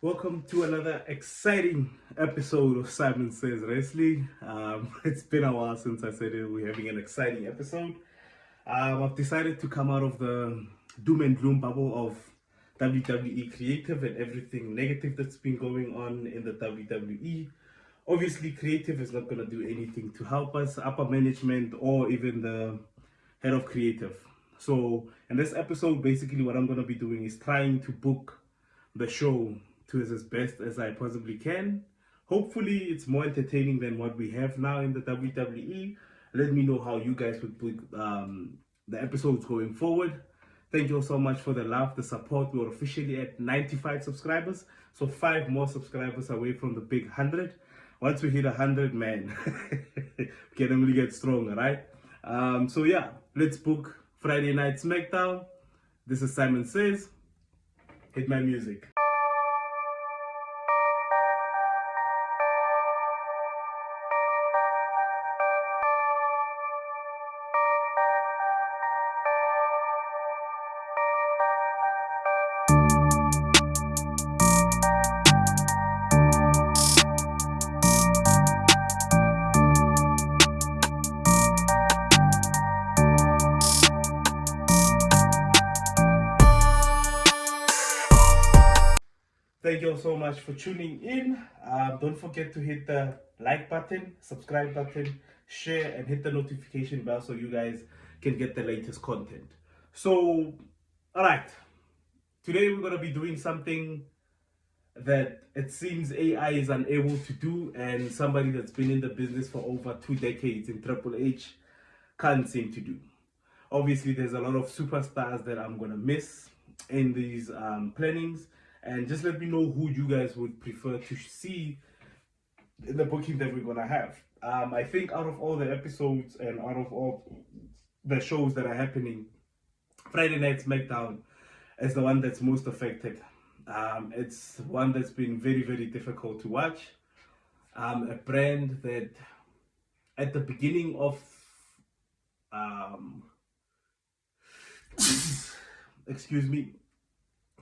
Welcome to another exciting episode of Simon Says Wrestling. It's been a while since I said it. We're having an exciting episode. I've decided to come out of the doom and gloom bubble of WWE creative and everything negative that's been going on in the WWE. Obviously, creative is not going to do anything to help us, upper management, or even the head of creative. So, in this episode, basically, what I'm going to be doing is trying to book the show to as best as I possibly can. Hopefully, it's more entertaining than what we have now in the WWE. Let me know how you guys would book the episodes going forward. Thank you all so much for the love, the support. We're officially at 95 subscribers, so 5 more subscribers away from the big 100. Once we hit 100, man, we can only get stronger, right? So yeah, let's book Friday Night Smackdown. This is Simon Says. Hit my music. Thank you all so much for tuning in. Don't forget to hit the like button, subscribe button, share, and hit the notification bell so you guys can get the latest content. So, all right. Today we're going to be doing something that it seems AI is unable to do, and somebody that's been in the business for over 2 decades in Triple H can't seem to do. Obviously, there's a lot of superstars that I'm going to miss in these plannings. And just let me know who you guys would prefer to see in the booking that we're going to have. I think out of all the episodes and out of all the shows that are happening, Friday Night Smackdown is the one that's most affected. It's one that's been very, very difficult to watch. A brand that at the beginning of excuse me,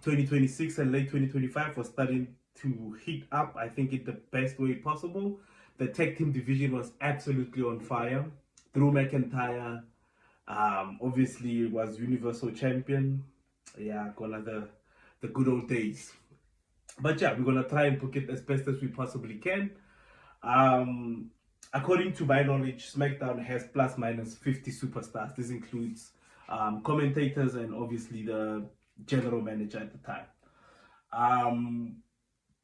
2026 and late 2025 was starting to heat up, I think, in the best way possible. The tag team division was absolutely on fire. Drew McIntyre obviously was Universal Champion. Yeah, gonna the good old days. But yeah, we're gonna try and book it as best as we possibly can. According to my knowledge, SmackDown has plus minus 50 superstars. This includes commentators and obviously the general manager at the time.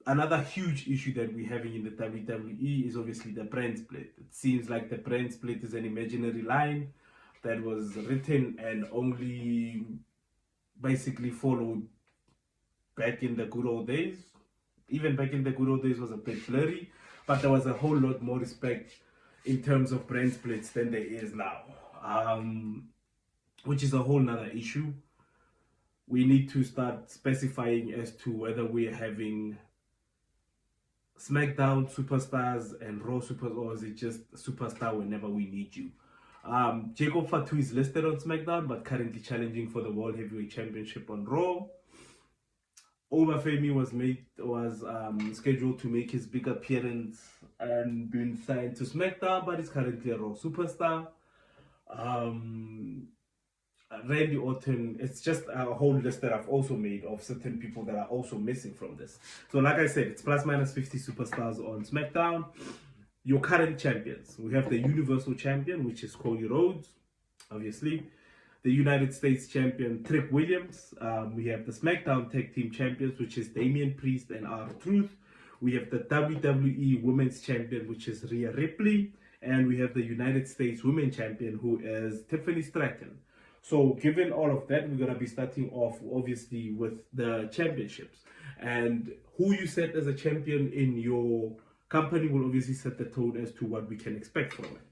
Another huge issue that we're having in the WWE is obviously the brand split. It seems like the brand split is an imaginary line that was written and only basically followed back in the good old days. Even back in the good old days was a bit blurry, but there was a whole lot more respect in terms of brand splits than there is now, which is a whole nother issue. We need to start specifying as to whether we're having SmackDown superstars and Raw superstars, or is it just superstar whenever we need you? Jacob Fatu is listed on SmackDown, but currently challenging for the World Heavyweight Championship on Raw. Femi was scheduled to make his big appearance and been signed to SmackDown, but is currently a Raw superstar. Randy Orton, it's just a whole list that I've also made of certain people that are also missing from this. So like I said, it's plus minus 50 superstars on SmackDown. Your current champions. We have the Universal Champion, which is Cody Rhodes, obviously. The United States Champion, Trick Williams. We have the SmackDown Tag Team Champions, which is Damian Priest and R-Truth. We have the WWE Women's Champion, which is Rhea Ripley. And we have the United States Women's Champion, who is Tiffany Stratton. So given all of that, we're going to be starting off obviously with the championships, and who you set as a champion in your company will obviously set the tone as to what we can expect from it.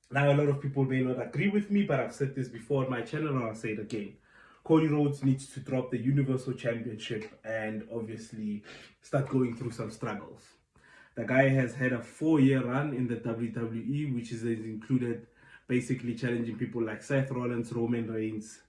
Now, a lot of people may not agree with me, but I've said this before on my channel and I'll say it again. Cody Rhodes needs to drop the Universal Championship and obviously start going through some struggles. The guy has had a 4-year run in the WWE, which is included basically challenging people like Seth Rollins, Roman Reigns,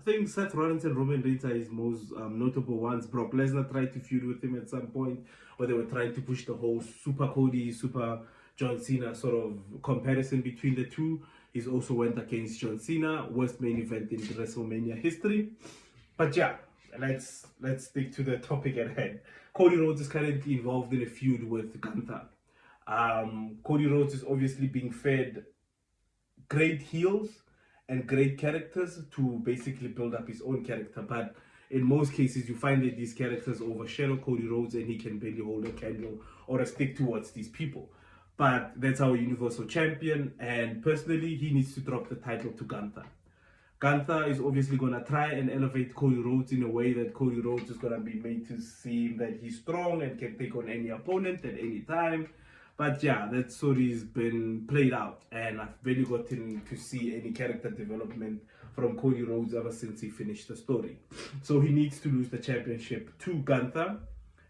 I think Seth Rollins and Roman Reigns are his most notable ones. Brock Lesnar tried to feud with him at some point, where they were trying to push the whole Super Cody, Super John Cena sort of comparison between the two. He's also went against John Cena, worst main event in WrestleMania history. But yeah, let's stick to the topic at hand. Cody Rhodes is currently involved in a feud with Gunther. Cody Rhodes is obviously being fed great heels and great characters to basically build up his own character, but in most cases you find that these characters overshadow Cody Rhodes and he can barely hold a candle or a stick towards these people. But that's our Universal Champion, and personally he needs to drop the title to Gunther. Gunther is obviously going to try and elevate Cody Rhodes in a way that Cody Rhodes is going to be made to seem that he's strong and can take on any opponent at any time. But yeah, that story's been played out, and I've barely gotten to see any character development from Cody Rhodes ever since he finished the story. So he needs to lose the championship to Gunther.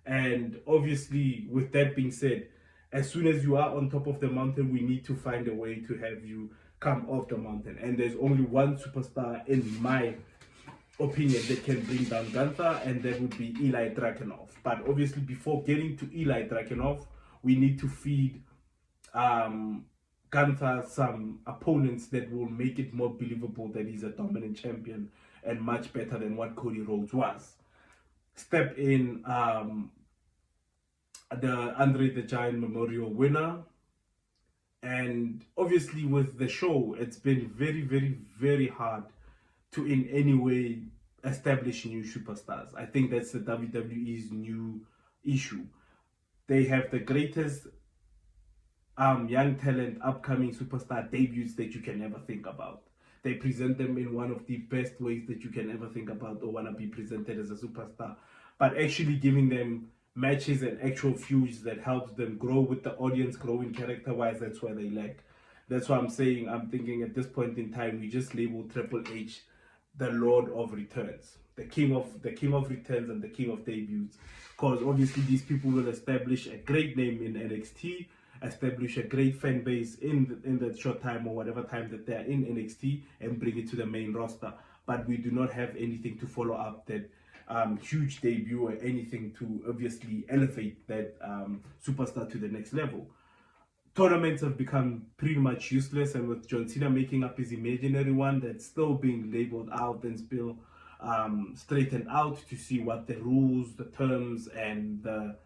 And obviously, with that being said, as soon as you are on top of the mountain, we need to find a way to have you come off the mountain. And there's only one superstar, in my opinion, that can bring down Gunther, and that would be Eli Dragunov. But obviously, before getting to Eli Dragunov, we need to feed Gunther some opponents that will make it more believable that he's a dominant champion and much better than what Cody Rhodes was. Step in the Andre the Giant Memorial winner. And obviously with the show, it's been very, very, very hard to in any way establish new superstars. I think that's the WWE's new issue. They have the greatest young talent, upcoming superstar debuts that you can ever think about. They present them in one of the best ways that you can ever think about or want to be presented as a superstar. But actually giving them matches and actual feuds that helps them grow with the audience, growing character-wise, that's where they lack. That's why I'm thinking at this point in time, we just label Triple H the Lord of Returns, the king of returns and the king of debuts, because obviously these people will establish a great name in NXT, establish a great fan base in that short time or whatever time that they're in NXT, and bring it to the main roster. But we do not have anything to follow up that huge debut or anything to obviously elevate that superstar to the next level. Tournaments have become pretty much useless, and with John Cena making up his imaginary one that's still being labeled out and still straightened out to see what the rules, the terms, and the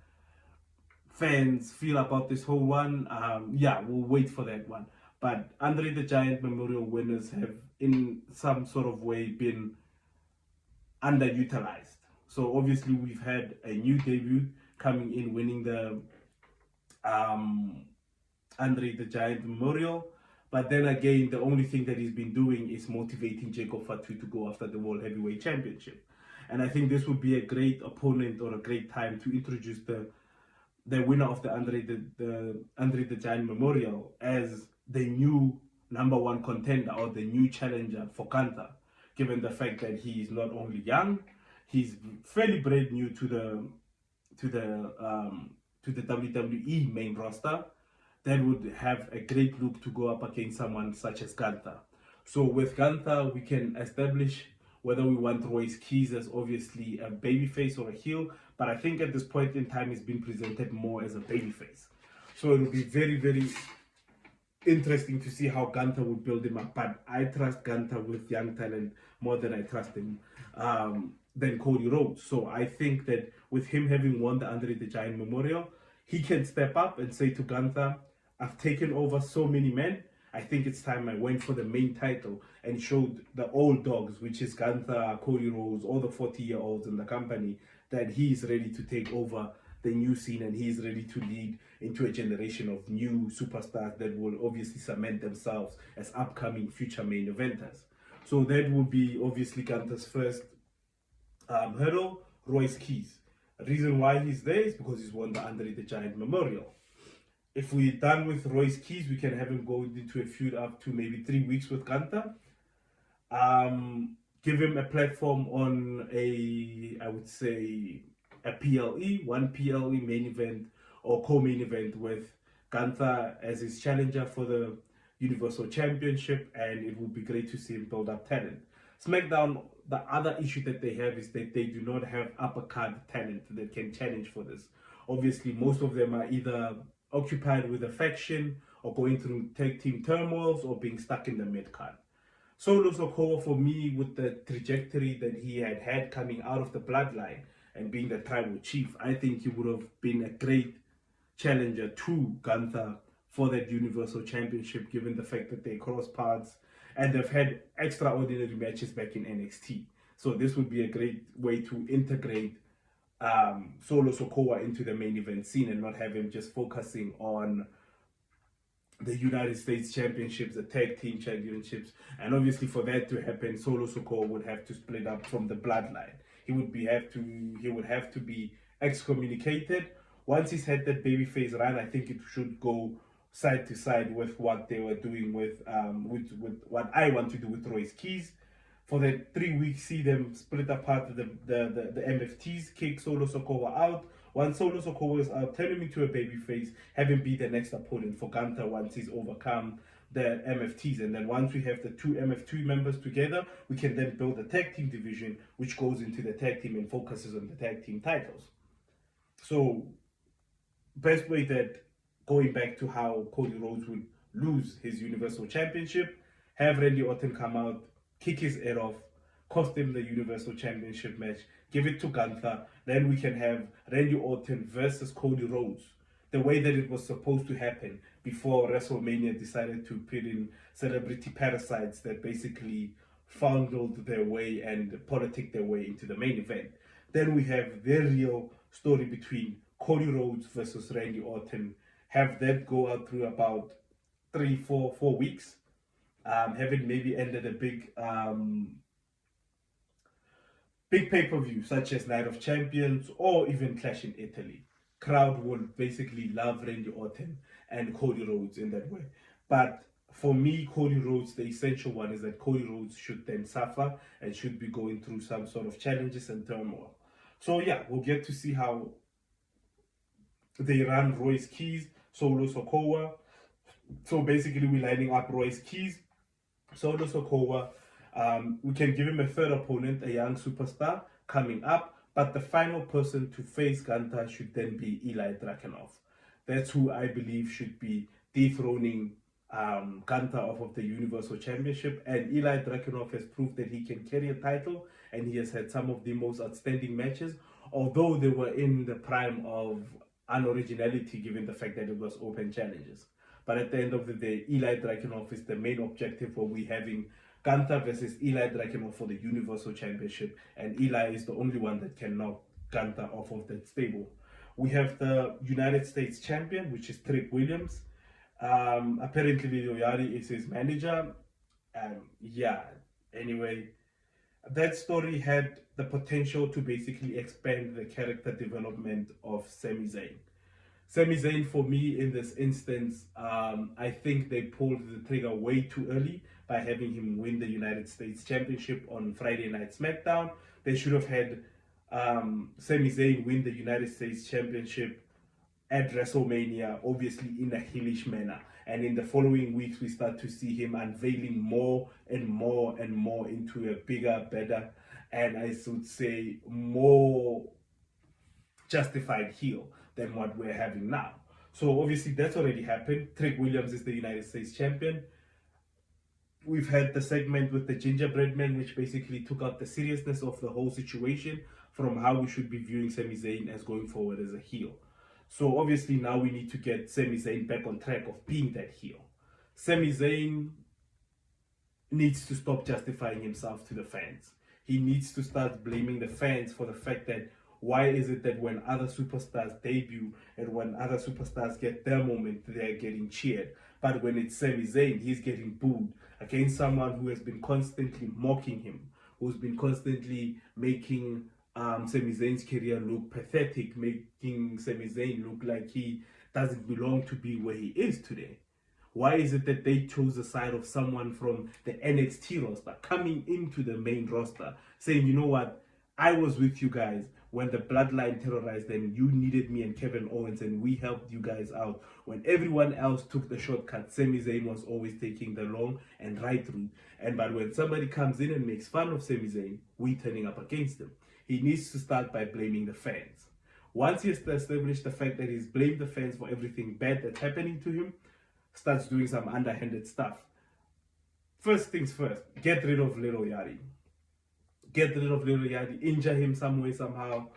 fans feel about this whole one. Yeah, we'll wait for that one. But Andre the Giant Memorial winners have in some sort of way been underutilized. So obviously we've had a new debut coming in, winning the Andre the Giant Memorial, but then again the only thing that he's been doing is motivating Jacob Fatu to go after the World Heavyweight Championship. And I think this would be a great opponent or a great time to introduce the winner of the Andre the Giant Memorial as the new #1 contender or the new challenger for Gunther, given the fact that he is not only young, he's fairly brand new to the WWE main roster. That would have a great look to go up against someone such as Gunther. So with Gunther, we can establish whether we want Royce Keys as obviously a babyface or a heel, but I think at this point in time, he's been presented more as a babyface. So it will be very, very interesting to see how Gunther would build him up. But I trust Gunther with young talent more than I trust him than Cody Rhodes. So I think that with him having won the Andre the Giant Memorial, he can step up and say to Gunther, I've taken over so many men. I think it's time I went for the main title and showed the old dogs, which is Gunther, Cody Rhodes, all the 40-year-olds in the company, that he's ready to take over the new scene and he's ready to lead into a generation of new superstars that will obviously cement themselves as upcoming future main eventers. So that would be obviously Gunther's first hurdle, Royce Keys. The reason why he's there is because he's won the Andre the Giant Memorial. If we're done with Royce Keys, we can have him go into a feud up to maybe 3 weeks with Gunther. Give him a platform on I would say, a PLE, one PLE main event or co-main event with Gunther as his challenger for the Universal Championship, and it would be great to see him build up talent. Smackdown the other issue that they have is that they do not have upper card talent that can challenge for this. Obviously, most of them are either occupied with a faction or going through tag team turmoils or being stuck in the mid card. Solo Sokoa, for me, with the trajectory that he had coming out of the bloodline and being the tribal chief, I think he would have been a great challenger to Gunther for that Universal Championship, given the fact that they cross paths and they've had extraordinary matches back in NXT. So this would be a great way to integrate Solo Sokoa into the main event scene and not have him just focusing on the United States Championships, the Tag Team Championships, and obviously for that to happen, Solo Sokoa would have to split up from the bloodline. He would have to be excommunicated. Once he's had that babyface run, I think it should go side to side with what they were doing with what I want to do with Royce Keys. For that 3 weeks, see them split apart the MFTs, kick Solo Sokoa out. Once Solo Sokoa is out, turn him into a babyface, have him be the next opponent for Gunther once he's overcome the MFTs. And then once we have the two MF2 members together, we can then build a tag team division, which goes into the tag team and focuses on the tag team titles. So, best way that, going back to how Cody Rhodes would lose his Universal Championship, have Randy Orton come out, kick his head off, cost him the Universal Championship match, give it to Gunther, then we can have Randy Orton versus Cody Rhodes, the way that it was supposed to happen before WrestleMania decided to put in celebrity parasites that basically fondled their way and politicked their way into the main event. Then we have their real story between Cody Rhodes versus Randy Orton, have that go out through about 4 weeks, have it maybe ended a big pay-per-view such as Night of Champions or even Clash in Italy. Crowd will basically love Randy Orton and Cody Rhodes in that way. But for me, Cody Rhodes, the essential one is that Cody Rhodes should then suffer and should be going through some sort of challenges and turmoil. So yeah, we'll get to see how they run Royce Keys, Solo Sokoa. So basically we're lining up Royce Keys, Solo Sokoa. We can give him a third opponent, a young superstar coming up, but the final person to face Gunther should then be Eli Dragunov. That's who I believe should be dethroning Gunther off of the Universal Championship. And Eli Dragunov has proved that he can carry a title, and he has had some of the most outstanding matches, although they were in the prime of unoriginality given the fact that it was open challenges. But at the end of the day, Eli Dragunov is the main objective for we having Gunther versus Eli Dragunov for the Universal Championship, and Eli is the only one that can knock Gunther off of that stable. We have the United States Champion, which is Trick Williams. Apparently, Loyari is his manager. Anyway, that story had the potential to basically expand the character development of Sami Zayn. Sami Zayn, for me, in this instance, I think they pulled the trigger way too early by having him win the United States Championship on Friday Night Smackdown. They should have had Sami Zayn win the United States Championship at WrestleMania, obviously in a heelish manner. And in the following weeks, we start to see him unveiling more and more and more into a bigger, better, and I should say more justified heel than what we're having now. So obviously that's already happened. Trick Williams is the United States Champion. We've had the segment with the Gingerbread Man, which basically took out the seriousness of the whole situation from how we should be viewing Sami Zayn as going forward as a heel. So obviously now we need to get Sami Zayn back on track of being that heel. Sami Zayn needs to stop justifying himself to the fans. He needs to start blaming the fans for the fact that why is it that when other superstars debut and when other superstars get their moment, they're getting cheered. But when it's Sami Zayn, he's getting booed against someone who has been constantly mocking him, who's been constantly making Sami Zayn's career look pathetic, making Sami Zayn look like he doesn't belong to be where he is today. Why is it that they chose the side of someone from the NXT roster coming into the main roster, saying, you know what, I was with you guys when the bloodline terrorized them, you needed me and Kevin Owens, and we helped you guys out. When everyone else took the shortcut, Sami Zayn was always taking the long and right route. But when somebody comes in and makes fun of Sami Zayn, we turning up against him. He needs to start by blaming the fans. Once he has established the fact that he's blamed the fans for everything bad that's happening to him, starts doing some underhanded stuff. First things first, get rid of Little Yachty. Get rid of Little Yachty, injure him some way, somehow,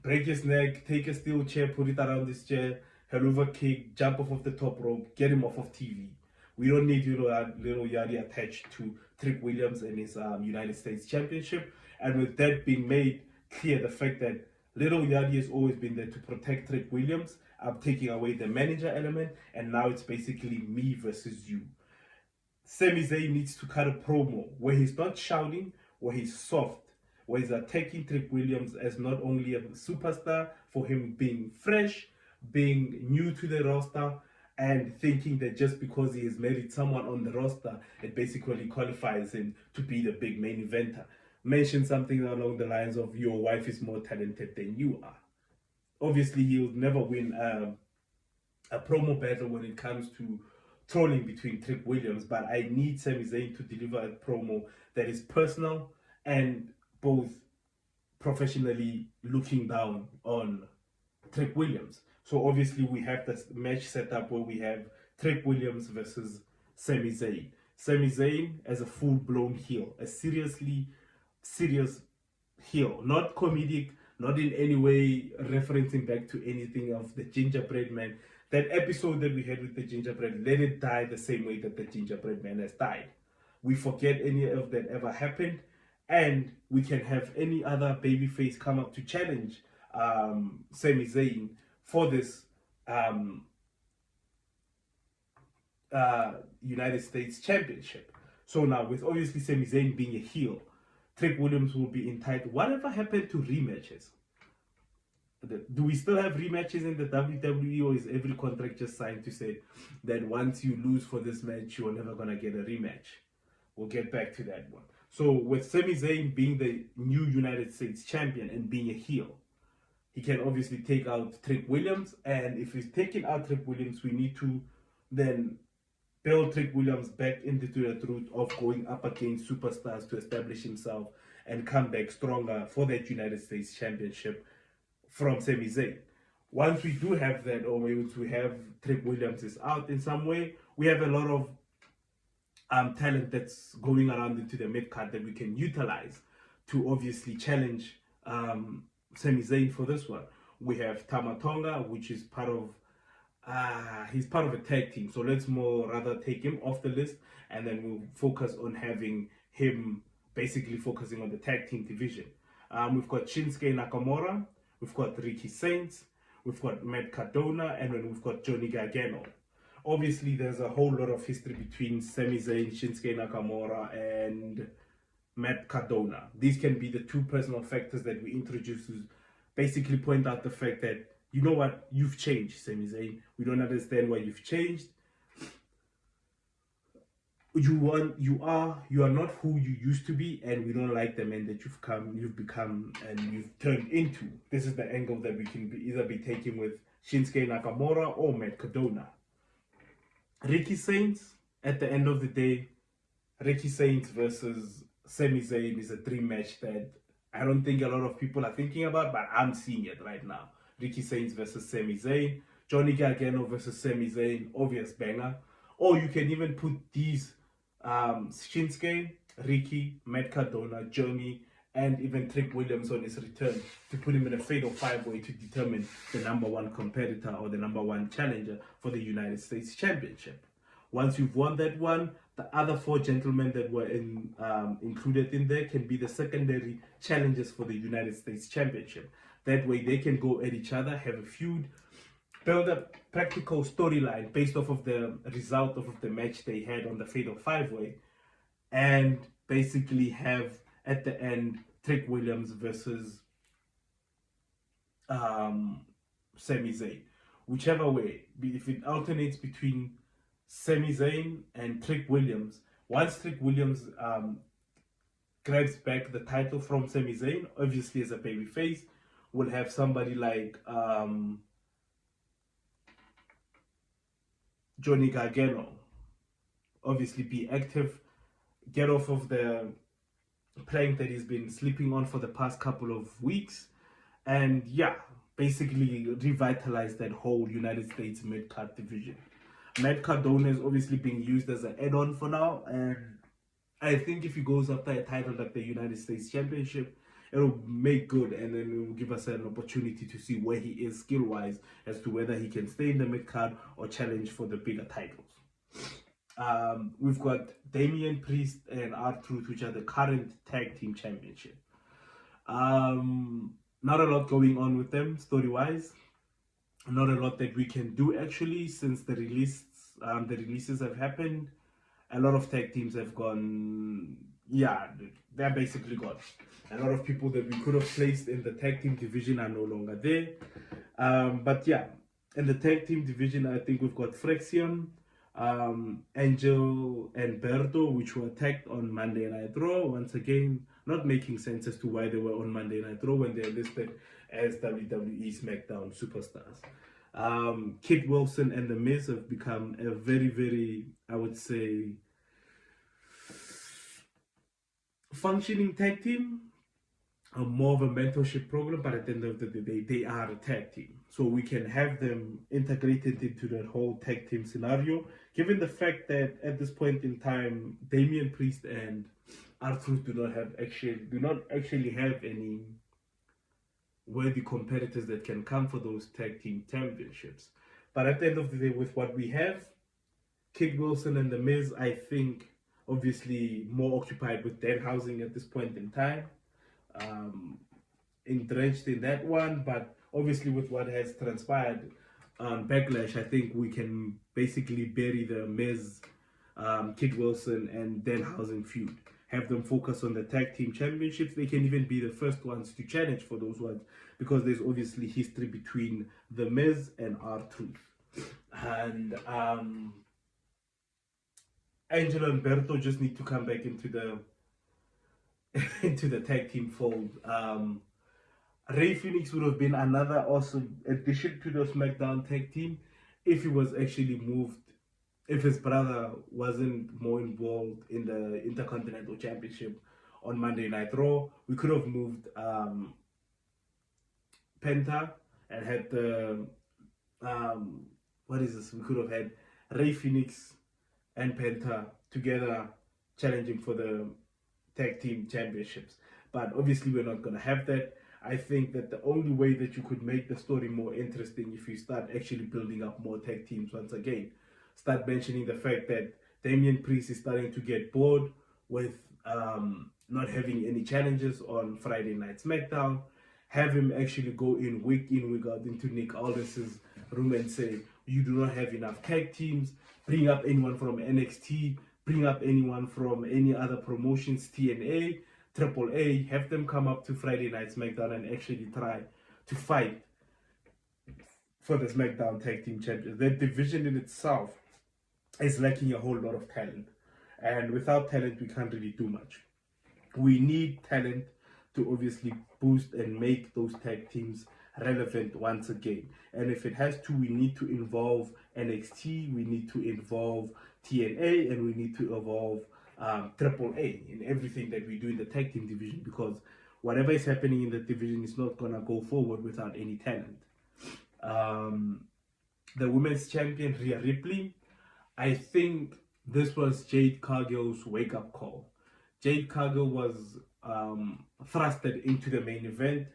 break his neck, take a steel chair, put it around this chair, hell over kick, jump off of the top rope, get him off of TV. We don't need Little Yachty attached to Trick Williams and his United States Championship. And with that being made clear, the fact that Little Yachty has always been there to protect Trick Williams, I'm taking away the manager element, and now it's basically me versus you. Sami Zayn needs to cut a promo where he's not shouting, where he's soft, where he's attacking Trick Williams as not only a superstar, for him being fresh, being new to the roster, and thinking that just because he has married someone on the roster, it basically qualifies him to be the big main eventer. Mention something along the lines of, your wife is more talented than you are. Obviously, he'll never win a promo battle when it comes to trolling between Trick Williams, but I need Sami Zayn to deliver a promo that is personal and both professionally looking down on Trick Williams. So obviously we have this match set up where we have Trick Williams versus Sami Zayn. Sami Zayn as a full-blown heel, a serious heel, not comedic, not in any way referencing back to anything of the Gingerbread Man. That episode that we had with the Gingerbread, let it die the same way that the Gingerbread Man has died. We forget any of that ever happened, and we can have any other babyface come up to challenge Sami Zayn for this United States Championship. So now, with obviously Sami Zayn being a heel, Trick Williams will be entitled. Whatever happened to rematches? Do we still have rematches in the WWE, or is every contract just signed to say that once you lose for this match, you're never going to get a rematch? We'll get back to that one. So with Sami Zayn being the new United States champion and being a heel, he can obviously take out Trick Williams. And if he's taking out Trick Williams, we need to then build Trick Williams back into the route of going up against superstars to establish himself and come back stronger for that United States championship from Sami Zayn. Once we do have that, or once we have Trick Williams is out in some way, we have a lot of talent that's going around into the mid-card that we can utilize to obviously challenge Sami Zayn for this one. We have Tama Tonga, which is part of he's part of a tag team, so let's more rather take him off the list, and then we'll focus on having him basically focusing on the tag team division. We've got Shinsuke Nakamura, we've got Ricky Saints, we've got Matt Cardona, and then we've got Johnny Gargano. Obviously, there's a whole lot of history between Sami Zayn, Shinsuke Nakamura, and Matt Cardona. These can be the two personal factors that we introduce to basically point out the fact that, you know what, you've changed, Sami Zayn. We don't understand why you've changed. You are not who you used to be, and we don't like the man that you've become, and you've turned into. This is the angle that we can either be taking with Shinsuke Nakamura or Matt Cardona. Ricky Saints, at the end of the day, Ricky Saints versus Sami Zayn is a dream match that I don't think a lot of people are thinking about, but I'm seeing it right now. Ricky Saints versus Sami Zayn, Johnny Gargano versus Sami Zayn, obvious banger. Or you can even put these Shinsuke, Ricky, Matt Cardona, Johnny, and even Trick Williams on his return to put him in a fatal five-way to determine the number one competitor or the number one challenger for the United States Championship. Once you've won that one, the other four gentlemen that were included in there can be the secondary challengers for the United States Championship. That way they can go at each other, have a feud, build a practical storyline based off of the result of the match they had on the fatal five-way, and basically have at the end Trick Williams versus Sami Zayn. Whichever way, if it alternates between Sami Zayn and Trick Williams, once Trick Williams grabs back the title from Sami Zayn, obviously as a babyface, we'll have somebody like Johnny Gargano obviously be active, get off of the plank that he's been sleeping on for the past couple of weeks, and yeah, basically revitalize that whole United States mid-card division. Mid-card donor is obviously being used as an add-on for now, and I think if he goes after a title like the United States Championship, it'll make good, and then it will give us an opportunity to see where he is skill-wise as to whether he can stay in the mid-card or challenge for the bigger titles. We've got Damian Priest and R-Truth, which are the current tag team championship. Not a lot going on with them story-wise. Not a lot that we can do actually since the releases have happened. A lot of tag teams have gone. Yeah, they're basically gone. A lot of people that we could have placed in the tag team division are no longer there. But yeah, in the tag team division, I think we've got Frexion, Angel and Berto, which were tagged on Monday Night Raw. Once again, not making sense as to why they were on Monday Night Raw when they're listed as WWE Smackdown superstars. Kid Wilson and The Miz have become a very, very, I would say, functioning tag team. More of a mentorship program, but at the end of the day, they are a tag team. So we can have them integrated into that whole tag team scenario, given the fact that at this point in time, Damian Priest and R-Truth do not actually have any worthy competitors that can come for those tag team championships. But at the end of the day, with what we have, Kid Wilson and The Miz, I think, obviously more occupied with Danhausen at this point in time. Entrenched in that one, but obviously with what has transpired on Backlash, I think we can basically bury the Miz, Kid Wilson and Danhausen feud. Have them focus on the tag team championships. They can even be the first ones to challenge for those ones because there's obviously history between the Miz and R-Truth. And Angel and Berto just need to come back into the tag team fold. Rey Fenix would have been another awesome addition to the SmackDown tag team if he was actually moved, if his brother wasn't more involved in the Intercontinental Championship on Monday Night Raw. We could have moved Penta and had the we could have had Rey Fenix and Penta together challenging for the tag team championships, but obviously we're not going to have that. I think that the only way that you could make the story more interesting if you start actually building up more tag teams once again, start mentioning the fact that Damian Priest is starting to get bored with not having any challenges on Friday Night SmackDown. Have him actually go in, week out into Nick Aldis's room and say, you do not have enough tag teams, bring up anyone from NXT, bring up anyone from any other promotions, TNA, AAA, have them come up to Friday Night SmackDown and actually try to fight for the SmackDown Tag Team Champions. That division in itself is lacking a whole lot of talent. And without talent, we can't really do much. We need talent to obviously boost and make those tag teams relevant once again. And if it has to, we need to involve NXT, we need to involve TNA, and we need to involve AAA in everything that we do in the tag team division, because whatever is happening in the division is not going to go forward without any talent. The women's champion, Rhea Ripley, I think this was Jade Cargill's wake-up call. Jade Cargill was thrusted into the main event,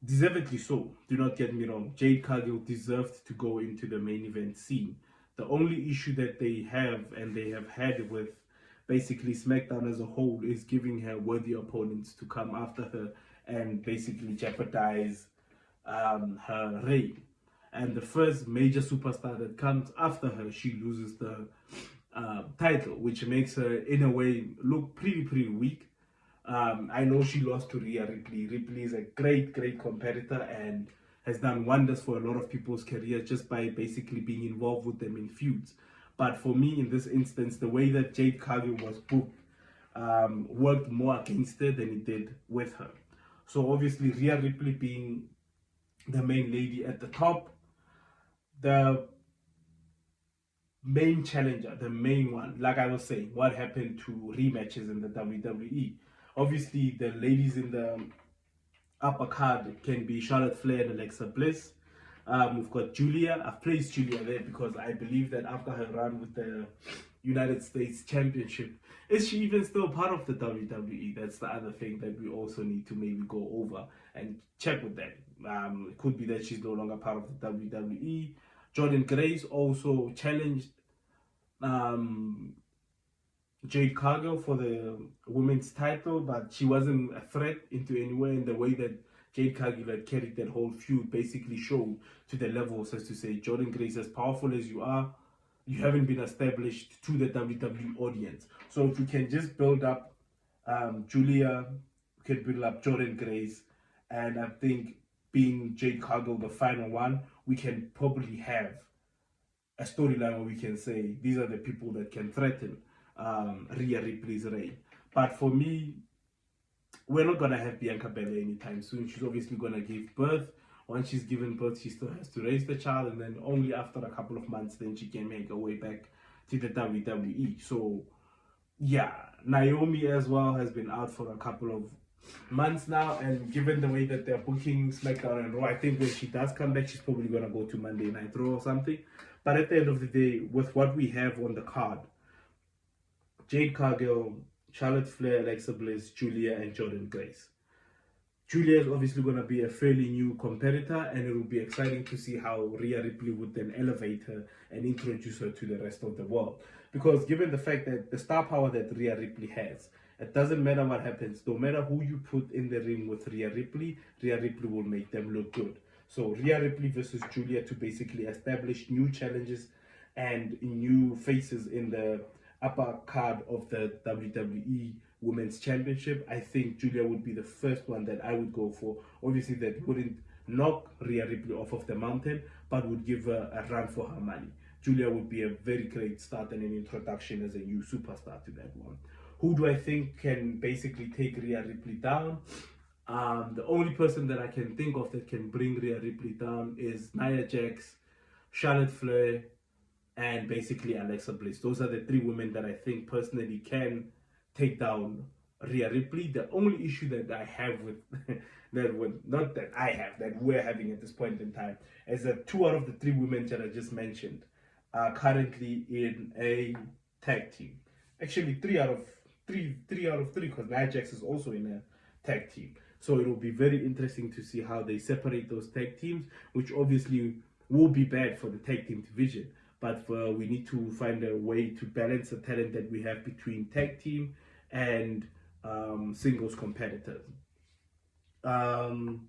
deservedly so, do not get me wrong. Jade Cargill deserved to go into the main event scene. The only issue that they have, and they have had with basically SmackDown as a whole, is giving her worthy opponents to come after her and basically jeopardize her reign. And the first major superstar that comes after her, she loses the title, which makes her in a way look pretty weak. I know she lost to Rhea Ripley. Ripley is a great competitor and has done wonders for a lot of people's careers just by basically being involved with them in feuds. But for me, in this instance, the way that Jade Cargill was booked worked more against her than it did with her. So obviously Rhea Ripley being the main lady at the top, the main challenger, the main one, like I was saying, what happened to rematches in the WWE? Obviously, the ladies in the upper card can be Charlotte Flair and Alexa Bliss. We've got Julia. I've placed Julia there because I believe that after her run with the United States Championship, is she even still part of the WWE? That's the other thing that we also need to maybe go over and check with them. It could be that she's no longer part of the WWE. Jordan Grace also challenged um, Jade Cargill for the women's title, but she wasn't a threat into anywhere in the way that Jade Cargill had carried that whole feud, basically showed to the levels as to say, Jordan Grace, as powerful as you are, you haven't been established to the WWE audience. So if you can just build up Julia, you can build up Jordan Grace, and I think being Jade Cargill the final one, we can probably have a storyline where we can say these are the people that can threaten Rhea Ripley's reign. But for me, we're not gonna have Bianca Belair anytime soon. She's obviously gonna give birth. Once she's given birth, she still has to raise the child, and then only after a couple of months, then she can make her way back to the WWE. So yeah, Naomi as well has been out for a couple of months now, and given the way that they're booking SmackDown and Raw, I think when she does come back, she's probably gonna go to Monday Night Raw or something. But at the end of the day, with what we have on the card, Jade Cargill, Charlotte Flair, Alexa Bliss, Julia, and Jordan Grace. Julia is obviously going to be a fairly new competitor, and it will be exciting to see how Rhea Ripley would then elevate her and introduce her to the rest of the world. Because given the fact that the star power that Rhea Ripley has, it doesn't matter what happens. No matter who you put in the ring with Rhea Ripley will make them look good. So Rhea Ripley versus Julia to basically establish new challenges and new faces in the upper card of the WWE Women's Championship. I think Julia would be the first one that I would go for. Obviously, that wouldn't knock Rhea Ripley off of the mountain, but would give her a run for her money. Julia would be a very great start and an introduction as a new superstar to that one. Who do I think can basically take Rhea Ripley down? The only person that I can think of that can bring Rhea Ripley down is Nia Jax, Charlotte Flair, and basically Alexa Bliss. Those are the three women that I think personally can take down Rhea Ripley. The only issue that I have with that we're having at this point in time is that two out of the three women that I just mentioned are currently in a tag team. Actually, three out of three, because Nia Jax is also in a tag team. So it will be very interesting to see how they separate those tag teams, which obviously will be bad for the tag team division. But we need to find a way to balance the talent that we have between tag team and singles competitors. And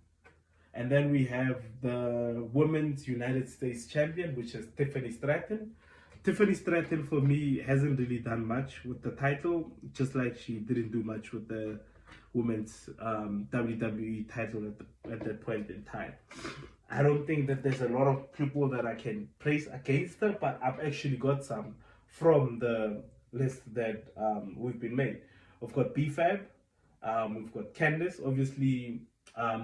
then we have the Women's United States Champion, which is Tiffany Stratton. Tiffany Stratton, for me, hasn't really done much with the title, just like she didn't do much with the Women's WWE title at that point in time. I don't think that there's a lot of people that I can place against her, but I've actually got some from the list that we've been made. We've got BFAB, we've got Candice. Obviously,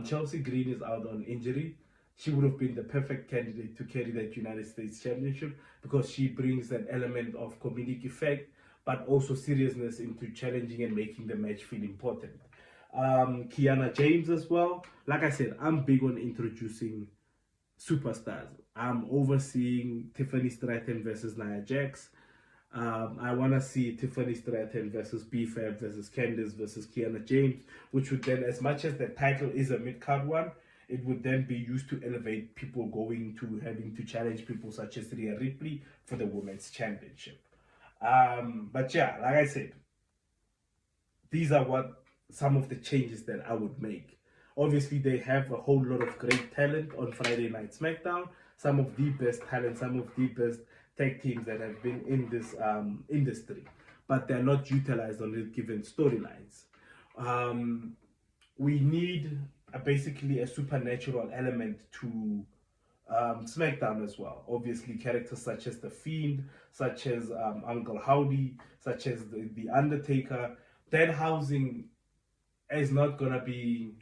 Chelsea Green is out on injury. She would have been the perfect candidate to carry that United States Championship because she brings an element of comedic effect, but also seriousness into challenging and making the match feel important. Kiana James as well. Like I said, I'm big on introducing superstars. I'm overseeing Tiffany Stratton versus Nia Jax. I want to see Tiffany Stratton versus BFAB versus Candice versus Kiana James, which would then, as much as the title is a mid-card one, it would then be used to elevate people going to having to challenge people such as Rhea Ripley for the Women's Championship. But yeah, like I said, these are what some of the changes that I would make. Obviously, they have a whole lot of great talent on Friday Night SmackDown. Some of the best talent, some of the best tag teams that have been in this industry, but they're not utilized on the given storylines. We need basically a supernatural element to SmackDown as well. Obviously, characters such as The Fiend, such as Uncle Howdy, such as the Undertaker. That housing is not gonna be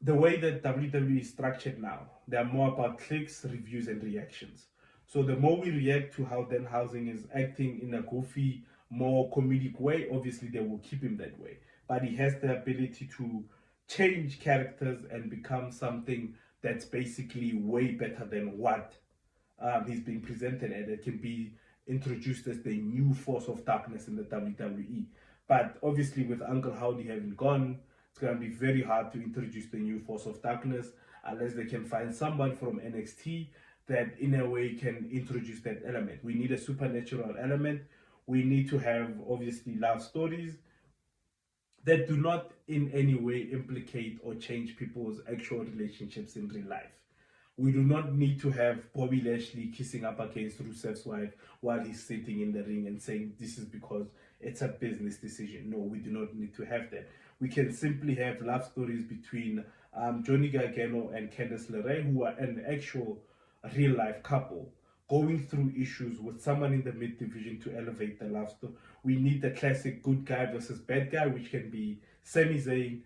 the way that WWE is structured now, they are more about clicks, reviews, and reactions. So the more we react to how Danhausen is acting in a goofy, more comedic way, obviously they will keep him that way. But he has the ability to change characters and become something that's basically way better than what he's being presented, and it can be introduced as the new force of darkness in the WWE. But obviously, with Uncle Howdy having gone, it's going to be very hard to introduce the new force of darkness unless they can find someone from NXT that, in a way, can introduce that element. We need a supernatural element. We need to have, obviously, love stories that do not in any way implicate or change people's actual relationships in real life. We do not need to have Bobby Lashley kissing up against Rusev's wife while he's sitting in the ring and saying this is because it's a business decision. No, we do not need to have that. We can simply have love stories between Johnny Gargano and Candice LeRae, who are an actual real life couple, going through issues with someone in the mid division to elevate the love story. We need the classic good guy versus bad guy, which can be Sami Zayn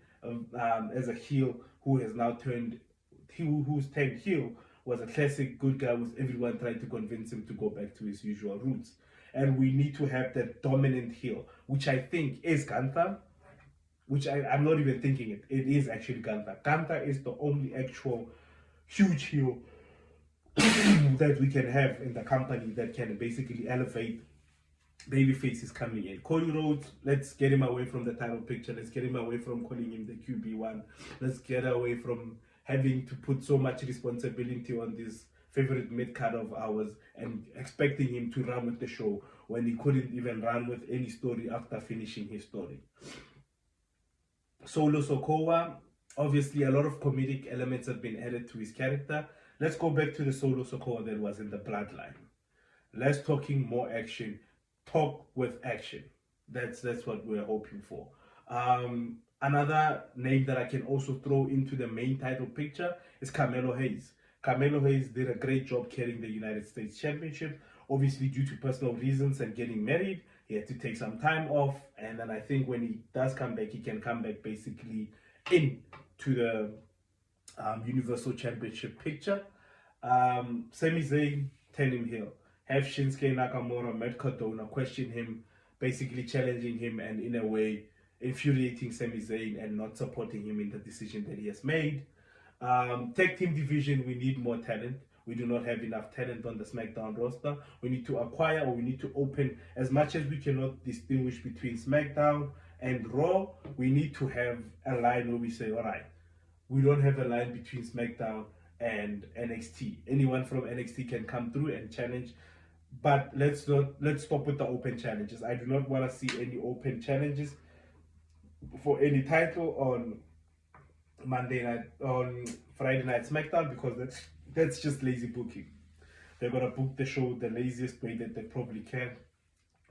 as a heel who has now turned who's turned heel, was a classic good guy with everyone trying to convince him to go back to his usual roots. And we need to have that dominant heel, which I think is Gunther, which I'm not even thinking it. It is actually Gunther. Gunther is the only actual huge heel that we can have in the company that can basically elevate baby faces coming in. Cody Rhodes, let's get him away from the title picture. Let's get him away from calling him the QB1. Let's get away from having to put so much responsibility on this favorite mid-card of ours and expecting him to run with the show when he couldn't even run with any story after finishing his story. Solo Sikoa, obviously a lot of comedic elements have been added to his character. Let's go back to the Solo Sikoa that was in the Bloodline. Less talking, more action. Talk with action. That's what we're hoping for. Another name that I can also throw into the main title picture is Carmelo Hayes. Carmelo Hayes did a great job carrying the United States Championship. Obviously, due to personal reasons and getting married, he had to take some time off. And then I think when he does come back, he can come back basically into the Universal Championship picture. Sami Zayn, turn him heel. Have Shinsuke Nakamura, Matt Cardona question him, basically challenging him and in a way infuriating Sami Zayn and not supporting him in the decision that he has made. Tag team division, we need more talent. We do not have enough talent on the SmackDown roster. We need to acquire, or we need to open, as much as we cannot distinguish between SmackDown and Raw, we need to have a line where we say, all right, we don't have a line between SmackDown and NXT. Anyone from NXT can come through and challenge, but let's stop with the open challenges. I do not want to see any open challenges for any title on Friday Night SmackDown, because that's just lazy booking. They're gonna book the show the laziest way that they probably can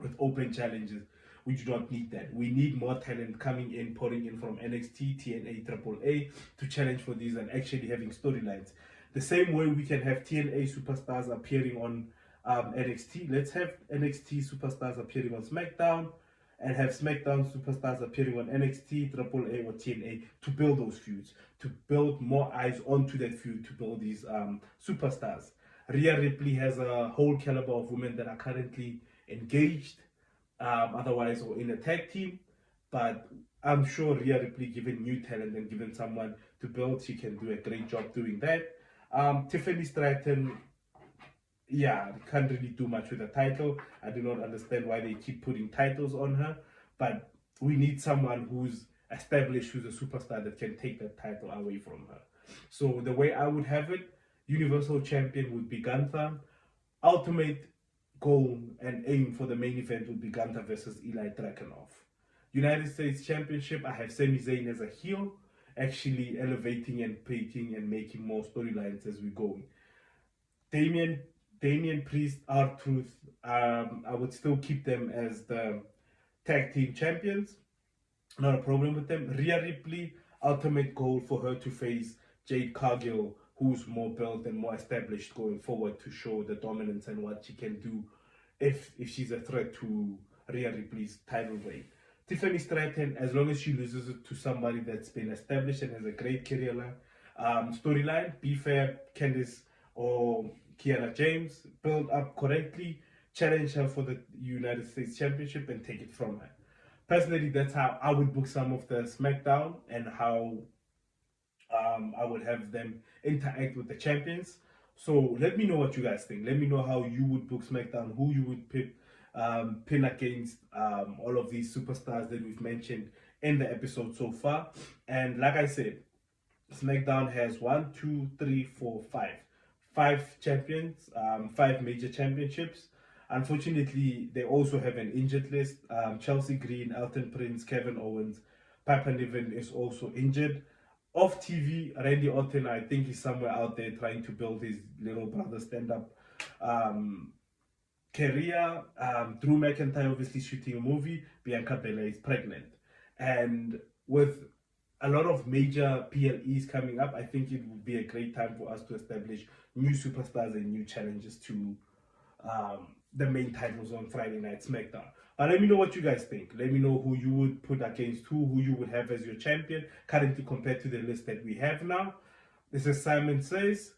with open challenges. We do not need that. We need more talent coming in, pouring in from NXT, TNA, AAA to challenge for these and actually having storylines. The same way we can have TNA superstars appearing on NXT, let's have NXT superstars appearing on SmackDown and have SmackDown superstars appearing on NXT, AAA, or TNA to build those feuds, to build more eyes onto that feud, to build these superstars. Rhea Ripley has a whole caliber of women that are currently engaged, otherwise, or in a tag team, but I'm sure Rhea Ripley, given new talent and given someone to build, she can do a great job doing that. Tiffany Stratton, yeah, can't really do much with the title. I do not understand why they keep putting titles on her, but we need someone who's established, who's a superstar that can take that title away from her. So the way I would have it, Universal Champion would be Gunther. Ultimate goal and aim for the main event would be Gunther versus Eli Dragunov. United States Championship, I have Sami Zayn as a heel, actually elevating and painting and making more storylines as we go. Damian Priest, R-Truth, I would still keep them as the tag team champions. Not a problem with them. Rhea Ripley, ultimate goal for her to face Jade Cargill, who's more built and more established going forward, to show the dominance and what she can do if she's a threat to Rhea Ripley's title reign. Tiffany Stratton, as long as she loses it to somebody that's been established and has a great career storyline, be fair, Candice or Kiana James, build up correctly, challenge her for the United States Championship and take it from her. Personally, that's how I would book some of the SmackDown and how I would have them interact with the champions. So let me know what you guys think. Let me know how you would book SmackDown, who you would pin against all of these superstars that we've mentioned in the episode so far. And like I said, SmackDown has 5 champions, 5 major championships. Unfortunately, they also have an injured list. Chelsea Green, Elton Prince, Kevin Owens, Piper Niven is also injured. Off TV, Randy Orton, I think he's somewhere out there trying to build his little brother stand-up career. Drew McIntyre obviously shooting a movie. Bianca Belair is pregnant. And with a lot of major PLEs coming up, I think it would be a great time for us to establish new superstars and new challenges to the main titles on Friday Night SmackDown. But let me know what you guys think. Let me know who you would put against who you would have as your champion, currently compared to the list that we have now. This is Simon Says,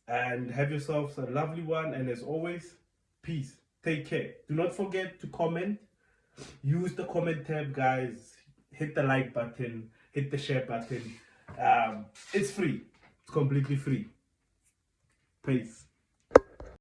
and have yourselves a lovely one. And as always, peace. Take care. Do not forget to comment. Use the comment tab, guys. Hit the like button. Hit the share button. It's free. It's completely free. Peace.